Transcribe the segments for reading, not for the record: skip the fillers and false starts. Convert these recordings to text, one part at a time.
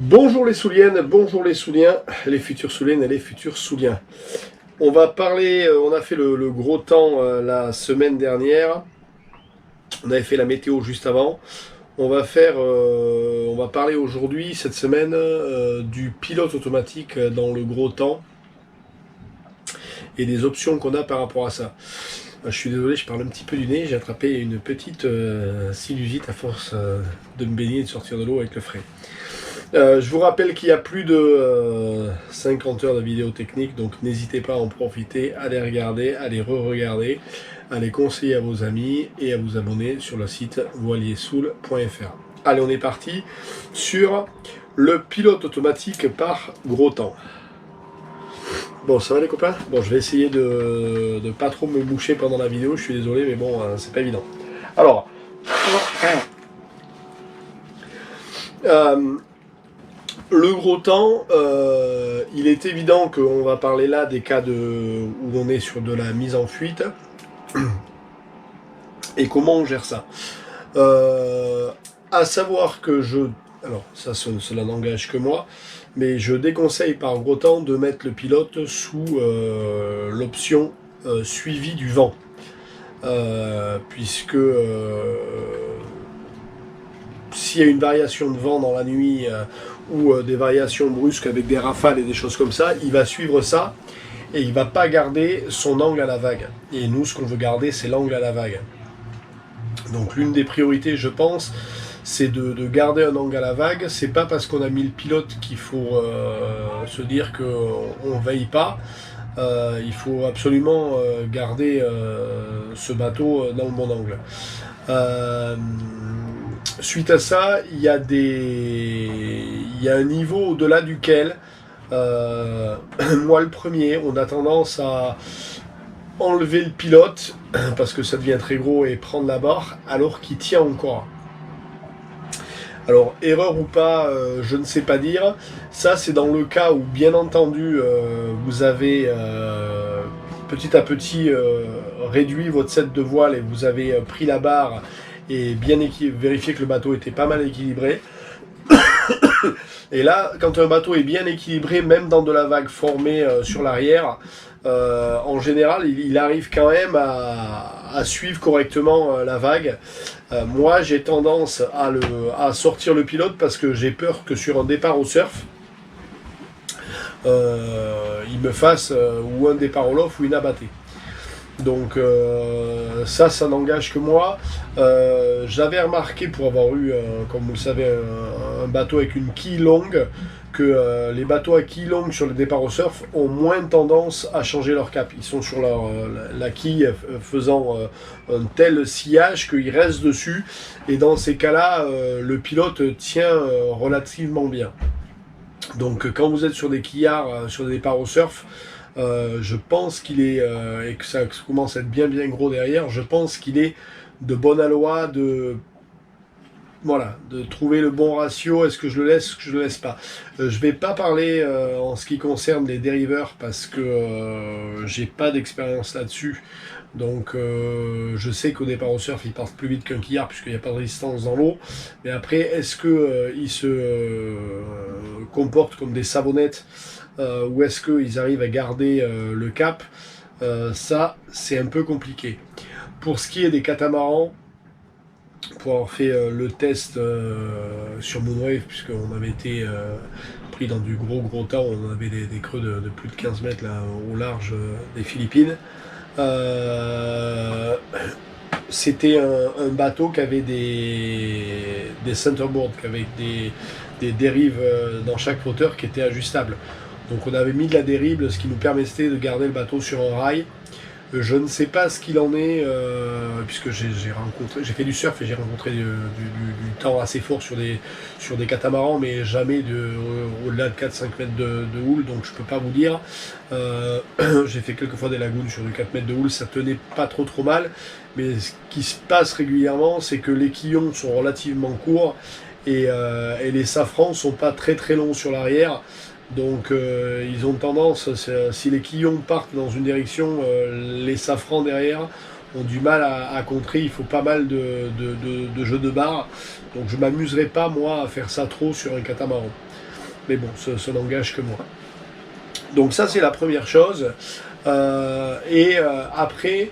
Bonjour les Souliennes, bonjour les Souliens, les futurs Souliennes et les futurs Souliens. On va parler, on a fait le gros temps la semaine dernière. On avait fait la météo juste avant. On va parler aujourd'hui, cette semaine, du pilote automatique dans le gros temps et des options qu'on a par rapport à ça. Je suis désolé, je parle un petit peu du nez. J'ai attrapé une petite sinusite à force de me baigner et de sortir de l'eau avec le frais. Je vous rappelle qu'il y a plus de 50 heures de vidéos techniques, donc n'hésitez pas à en profiter, à les regarder, à les re-regarder, à les conseiller à vos amis et à vous abonner sur le site voiliersoul.fr. Allez, on est parti sur le pilote automatique par gros temps. Bon, ça va les copains? Bon, je vais essayer de ne pas trop me moucher pendant la vidéo, je suis désolé, mais bon, c'est pas évident. Alors, le gros temps, il est évident qu'on va parler là des cas où on est sur de la mise en fuite et comment on gère ça. À savoir que alors ça cela n'engage que moi, mais je déconseille par gros temps de mettre le pilote sous l'option suivi du vent, puisque s'il y a une variation de vent dans la nuit ou des variations brusques avec des rafales et des choses comme ça, il va suivre ça et il va pas garder son angle à la vague. Et nous, ce qu'on veut garder, c'est l'angle à la vague. Donc l'une des priorités, je pense, c'est de garder un angle à la vague. C'est pas parce qu'on a mis le pilote qu'il faut se dire qu'on veille pas. Il faut absolument garder ce bateau dans le bon angle. Suite à ça, il y a un niveau au-delà duquel, moi le premier, on a tendance à enlever le pilote parce que ça devient très gros et prendre la barre alors qu'il tient encore. Alors, erreur ou pas, je ne sais pas dire. Ça, c'est dans le cas où, bien entendu, vous avez petit à petit réduit votre set de voile et vous avez pris la barre et bien vérifié que le bateau était pas mal équilibré. Et là, quand un bateau est bien équilibré, même dans de la vague formée sur l'arrière, en général, il arrive quand même à suivre correctement la vague. Moi, j'ai tendance à sortir le pilote parce que j'ai peur que sur un départ au surf, il me fasse ou un départ au loft ou une abattée. Donc ça n'engage que moi. J'avais remarqué, pour avoir eu, comme vous le savez, un bateau avec une quille longue, que les bateaux à quille longue sur le départ au surf ont moins tendance à changer leur cap. Ils sont sur la quille faisant un tel sillage qu'ils restent dessus. Et dans ces cas-là, le pilote tient relativement bien. Donc quand vous êtes sur des quillards, sur des départs au surf, je pense qu'il est, et que ça commence à être bien gros derrière, je pense qu'il est de bonne aloi de trouver le bon ratio. Est-ce que je le laisse, est-ce que je le laisse pas. Je vais pas parler en ce qui concerne les dériveurs parce que j'ai pas d'expérience là-dessus. Donc je sais qu'au départ au surf ils partent plus vite qu'un quillard puisqu'il n'y a pas de résistance dans l'eau. Mais après, est-ce que ils se comportent comme des savonnettes ou est-ce qu'ils arrivent à garder le cap? Ça, c'est un peu compliqué. Pour ce qui est des catamarans, pour avoir fait le test sur Moonwave, puisqu'on avait été pris dans du gros temps, on avait des creux de plus de 15 mètres là, au large des Philippines. C'était un bateau qui avait des centerboards, qui avait des dérives dans chaque flotteur qui étaient ajustables. Donc on avait mis de la dérive, ce qui nous permettait de garder le bateau sur un rail. Je ne sais pas ce qu'il en est, puisque j'ai fait du surf et j'ai rencontré du temps assez fort sur des catamarans, mais jamais au-delà de 4-5 mètres de houle, donc je peux pas vous dire. J'ai fait quelques fois des lagunes sur du 4 mètres de houle, ça tenait pas trop mal, mais ce qui se passe régulièrement, c'est que les quillons sont relativement courts et les safrans sont pas très longs sur l'arrière. Donc ils ont tendance, si les quillons partent dans une direction, les safrans derrière ont du mal à contrer. Il faut pas mal de jeux de barre. Donc je m'amuserai pas moi à faire ça trop sur un catamaran. mais bon, ce n'engage que moi. Donc ça, c'est la première chose. Après,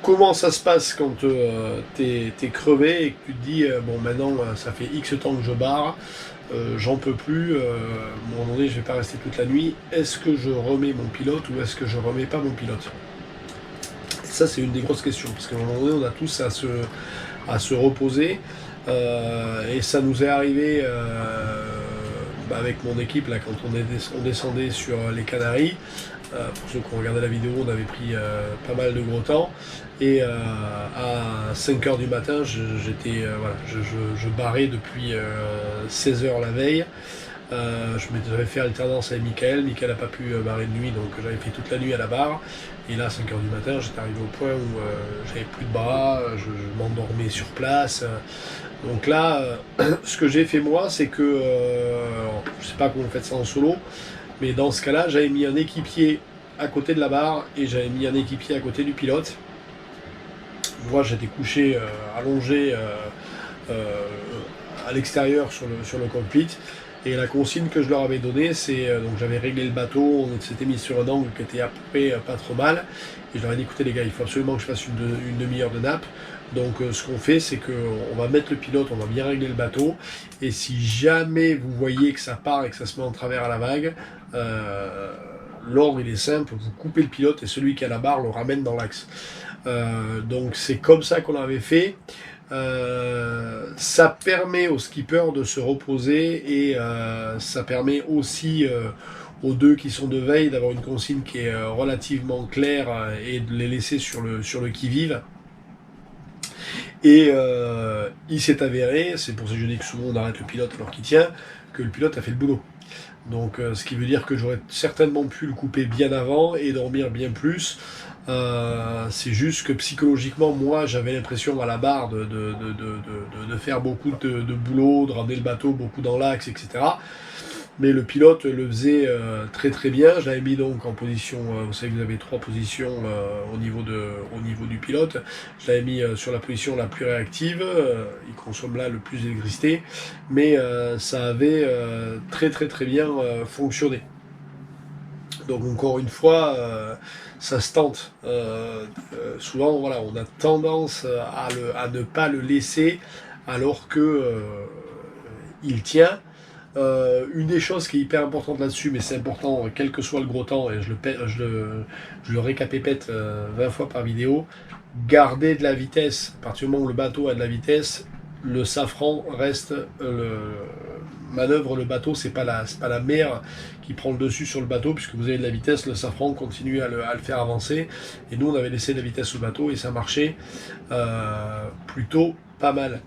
comment ça se passe quand t'es crevé et que tu te dis, bon, maintenant, ça fait X temps que je barre, j'en peux plus, à un moment donné, je vais pas rester toute la nuit. Est-ce que je remets mon pilote ou est-ce que je remets pas mon pilote? Et ça, c'est une des grosses questions, parce qu'à un moment donné, on a tous à se reposer. Et ça nous est arrivé avec mon équipe, là, quand on descendait sur les Canaries. Pour ceux qui ont regardé la vidéo, on avait pris pas mal de gros temps. Et à 5h du matin, je barrais depuis 16h la veille. J'avais fait alternance avec Michael. Michael n'a pas pu barrer de nuit, donc j'avais fait toute la nuit à la barre. Et là, à 5h du matin, j'étais arrivé au point où j'avais plus de bras, je m'endormais sur place. Donc là, ce que j'ai fait moi, c'est que, je sais pas comment vous faites ça en solo, mais dans ce cas-là, j'avais mis un équipier à côté de la barre et j'avais mis un équipier à côté du pilote. Moi, j'étais couché, allongé à l'extérieur sur le cockpit. Et la consigne que je leur avais donnée, c'est donc j'avais réglé le bateau, on s'était mis sur un angle qui était à peu près pas trop mal. Et je leur ai dit, écoutez les gars, il faut absolument que je fasse une demi-heure de nappe. Donc ce qu'on fait, c'est qu'on va mettre le pilote, on va bien régler le bateau. Et si jamais vous voyez que ça part et que ça se met en travers à la vague, l'ordre il est simple, vous coupez le pilote et celui qui a la barre le ramène dans l'axe. Donc c'est comme ça qu'on avait fait. Ça permet aux skippers de se reposer et ça permet aussi aux deux qui sont de veille d'avoir une consigne qui est relativement claire et de les laisser sur le qui-vive. Et il s'est avéré, c'est pour ça que je dis que souvent on arrête le pilote alors qu'il tient, que le pilote a fait le boulot. Donc ce qui veut dire que j'aurais certainement pu le couper bien avant et dormir bien plus. C'est juste que psychologiquement, moi, j'avais l'impression à la barre de faire beaucoup de boulot, de ramener le bateau beaucoup dans l'axe, etc. Mais le pilote le faisait très très bien. Je l'avais mis donc en position, vous savez que vous avez 3 positions au niveau du pilote. Je l'avais mis sur la position la plus réactive, il consomme là le plus d'électricité, mais ça avait très très très bien fonctionné. Donc encore une fois, ça se tente. Souvent, voilà, on a tendance à ne pas le laisser alors que il tient. Une des choses qui est hyper importante là-dessus, mais c'est important quel que soit le gros temps, et je le récapépète 20 fois par vidéo, garder de la vitesse. À partir du moment où le bateau a de la vitesse, le safran reste manœuvre le bateau, c'est pas la mer qui prend le dessus sur le bateau, puisque vous avez de la vitesse, le safran continue à le faire avancer, et nous on avait laissé de la vitesse au bateau et ça marchait plutôt pas mal.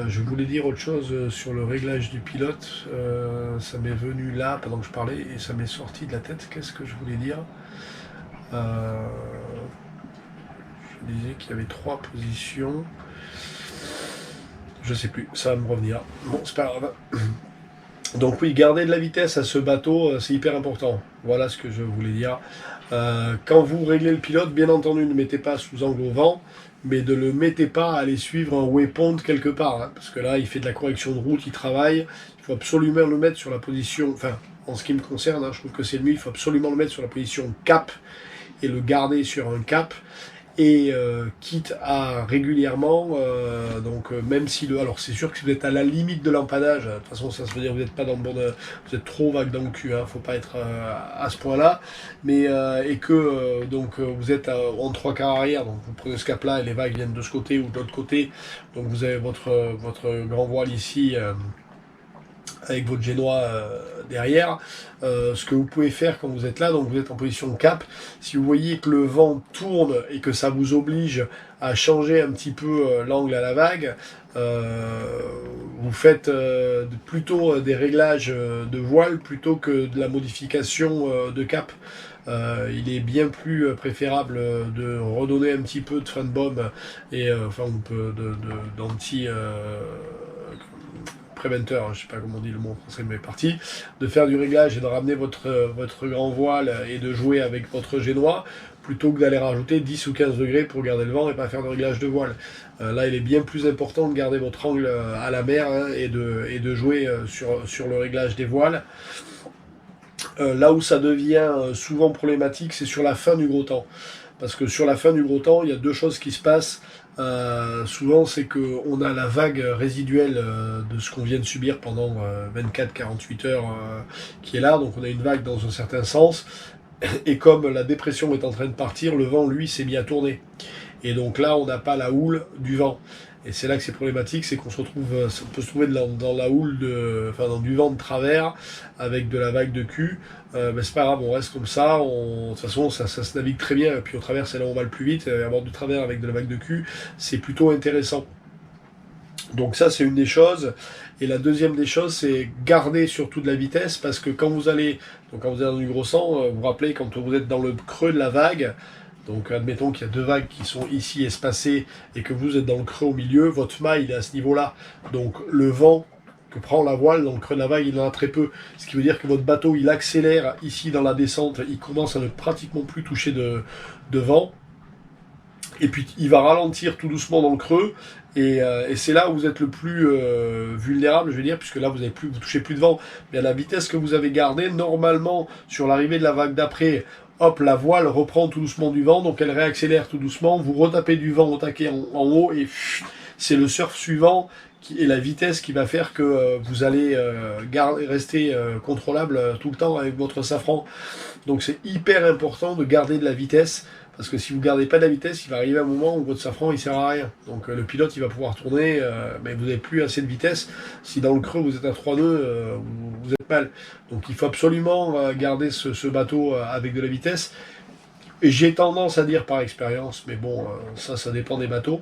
Je voulais dire autre chose sur le réglage du pilote, ça m'est venu là pendant que je parlais et ça m'est sorti de la tête. Qu'est-ce que je voulais dire? Je disais qu'il y avait 3 positions. Je sais plus, ça va me revenir. Bon, c'est pas grave. Donc oui, garder de la vitesse à ce bateau, c'est hyper important. Voilà ce que je voulais dire. Quand vous réglez le pilote, bien entendu, ne mettez pas sous angle au vent, mais ne le mettez pas à aller suivre un waypoint quelque part, hein, parce que là, il fait de la correction de route, il travaille. Il faut absolument le mettre sur la position, enfin, en ce qui me concerne, hein, je trouve que c'est le mieux, il faut absolument le mettre sur la position cap et le garder sur un cap. Et quitte à régulièrement, même si alors c'est sûr que si vous êtes à la limite de l'empannage, de toute façon ça veut dire que vous n'êtes pas dans le bon, vous êtes trop vague dans le cul, hein, faut pas être à ce point-là, mais et que vous êtes en 3/4 arrière, donc vous prenez ce cap-là et les vagues viennent de ce côté ou de l'autre côté, donc vous avez votre grand voile ici. Avec votre génois derrière, ce que vous pouvez faire quand vous êtes là, donc vous êtes en position de cap, si vous voyez que le vent tourne et que ça vous oblige à changer un petit peu l'angle à la vague, vous faites plutôt des réglages de voile plutôt que de la modification de cap. Il est bien plus préférable de redonner un petit peu de fin de bombe et d'anti préventeur, je sais pas comment on dit le mot en français, mais parti, de faire du réglage et de ramener votre grand voile et de jouer avec votre génois, plutôt que d'aller rajouter 10 ou 15 degrés pour garder le vent et pas faire de réglage de voile. Là, il est bien plus important de garder votre angle à la mer, hein, et de jouer sur le réglage des voiles. Là où ça devient souvent problématique, c'est sur la fin du gros temps. Parce que sur la fin du gros temps, il y a deux choses qui se passent. Souvent, c'est qu'on a la vague résiduelle de ce qu'on vient de subir pendant 24-48 heures qui est là. Donc on a une vague dans un certain sens. Et comme la dépression est en train de partir, le vent, lui, s'est mis à tourner. Et donc là, on n'a pas la houle du vent. Et c'est là que c'est problématique, c'est qu'on se retrouve, on peut se trouver dans la houle, dans du vent de travers, avec de la vague de cul. Mais c'est pas grave, on reste comme ça. De toute façon, ça se navigue très bien. Et puis au travers, c'est là où on va le plus vite. Et avoir du travers avec de la vague de cul, c'est plutôt intéressant. Donc ça, c'est une des choses. Et la deuxième des choses, c'est garder surtout de la vitesse, parce que quand vous êtes dans du gros sang, vous vous rappelez, quand vous êtes dans le creux de la vague, donc admettons qu'il y a deux vagues qui sont ici espacées et que vous êtes dans le creux au milieu, votre mât il est à ce niveau-là. Donc le vent que prend la voile dans le creux de la vague, il en a très peu. Ce qui veut dire que votre bateau il accélère ici dans la descente, il commence à ne pratiquement plus toucher de vent. Et puis il va ralentir tout doucement dans le creux. Et c'est là où vous êtes le plus vulnérable, je veux dire, puisque là vous touchez plus de vent. Mais à la vitesse que vous avez gardée, normalement, sur l'arrivée de la vague d'après, hop, la voile reprend tout doucement du vent, donc elle réaccélère tout doucement, vous retapez du vent au taquet en haut, et c'est le surf suivant et la vitesse qui va faire que vous allez rester contrôlable tout le temps avec votre safran. Donc c'est hyper important de garder de la vitesse, parce que si vous ne gardez pas de la vitesse, il va arriver un moment où votre safran il sert à rien. Donc le pilote il va pouvoir tourner, mais vous n'avez plus assez de vitesse. Si dans le creux vous êtes à 3 nœuds, vous êtes mal. Donc il faut absolument garder ce bateau avec de la vitesse. Et j'ai tendance à dire par expérience, mais bon, ça dépend des bateaux.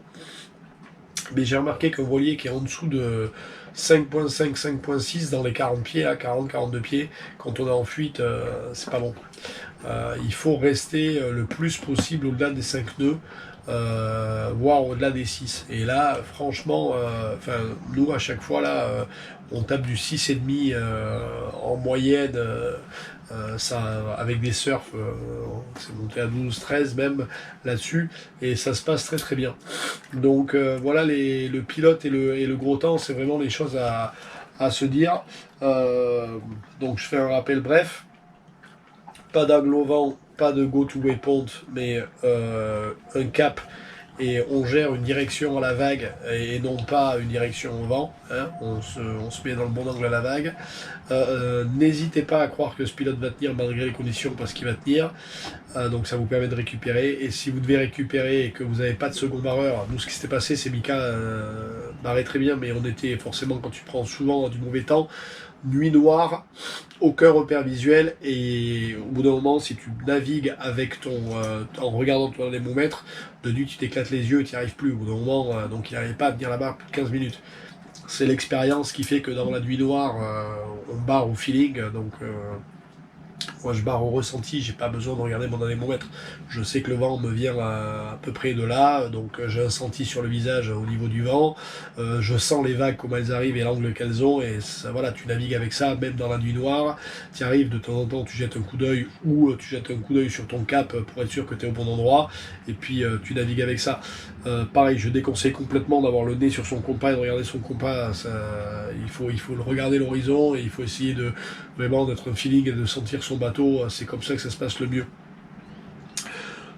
Mais j'ai remarqué qu'un voilier qui est en dessous de 5.5, 5.6 dans les 40 pieds, là, 40-42 pieds, quand on est en fuite, c'est pas bon. Il faut rester le plus possible au-delà des 5 nœuds, voire au-delà des 6. Et là, franchement, nous à chaque fois, là, on tape du 6,5 en moyenne, avec des surfs, c'est monté à 12-13 même là-dessus, et ça se passe très très bien. Donc voilà, le pilote et le gros temps, c'est vraiment les choses à se dire. Donc je fais un rappel bref. Pas d'angle au vent, pas de go to waypoint, mais un cap, et on gère une direction à la vague et non pas une direction au vent, hein. On se met dans le bon angle à la vague. N'hésitez pas à croire que ce pilote va tenir malgré les conditions, parce qu'il va tenir. Donc ça vous permet de récupérer. Et si vous devez récupérer et que vous n'avez pas de second barreur, nous ce qui s'était passé, c'est Mika barrait très bien, mais on était forcément, quand tu prends souvent du mauvais temps, nuit noire, aucun repère visuel, et au bout d'un moment, si tu navigues avec en regardant ton anémomètre, de nuit tu t'éclates les yeux, tu n'y arrives plus au bout d'un moment, donc il n'arrive pas à tenir la barre plus de 15 minutes. C'est l'expérience qui fait que dans la nuit noire, on barre au feeling, donc moi je barre au ressenti, j'ai pas besoin de regarder mon anémomètre. Je sais que le vent me vient à peu près de là, donc j'ai un senti sur le visage au niveau du vent, je sens les vagues comment elles arrivent et l'angle qu'elles ont, et ça, voilà, tu navigues avec ça, même dans la nuit noire. Tu arrives de temps en temps, tu jettes un coup d'œil, ou tu jettes un coup d'œil sur ton cap pour être sûr que tu es au bon endroit, et puis tu navigues avec ça. Pareil, je déconseille complètement d'avoir le nez sur son compas et de regarder son compas. Il faut le regarder l'horizon, et il faut essayer de vraiment d'être un feeling et de sentir son bateau. C'est comme ça que ça se passe le mieux.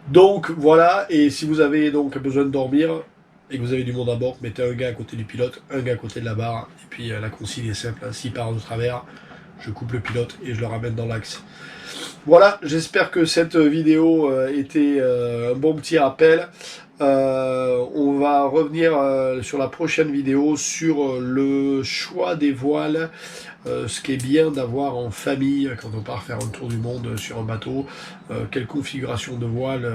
Donc voilà, et si vous avez donc besoin de dormir et que vous avez du monde à bord, mettez un gars à côté du pilote, un gars à côté de la barre, et puis la consigne est simple, s'il part de travers, je coupe le pilote et je le ramène dans l'axe. Voilà, j'espère que cette vidéo était un bon petit rappel. On va revenir sur la prochaine vidéo sur le choix des voiles, ce qui est bien d'avoir en famille quand on part faire un tour du monde sur un bateau. Quelle configuration de voile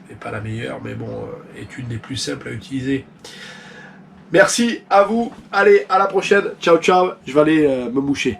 n'est pas la meilleure, mais bon, est une des plus simples à utiliser. Merci à vous, allez, à la prochaine, ciao ciao, je vais aller me moucher.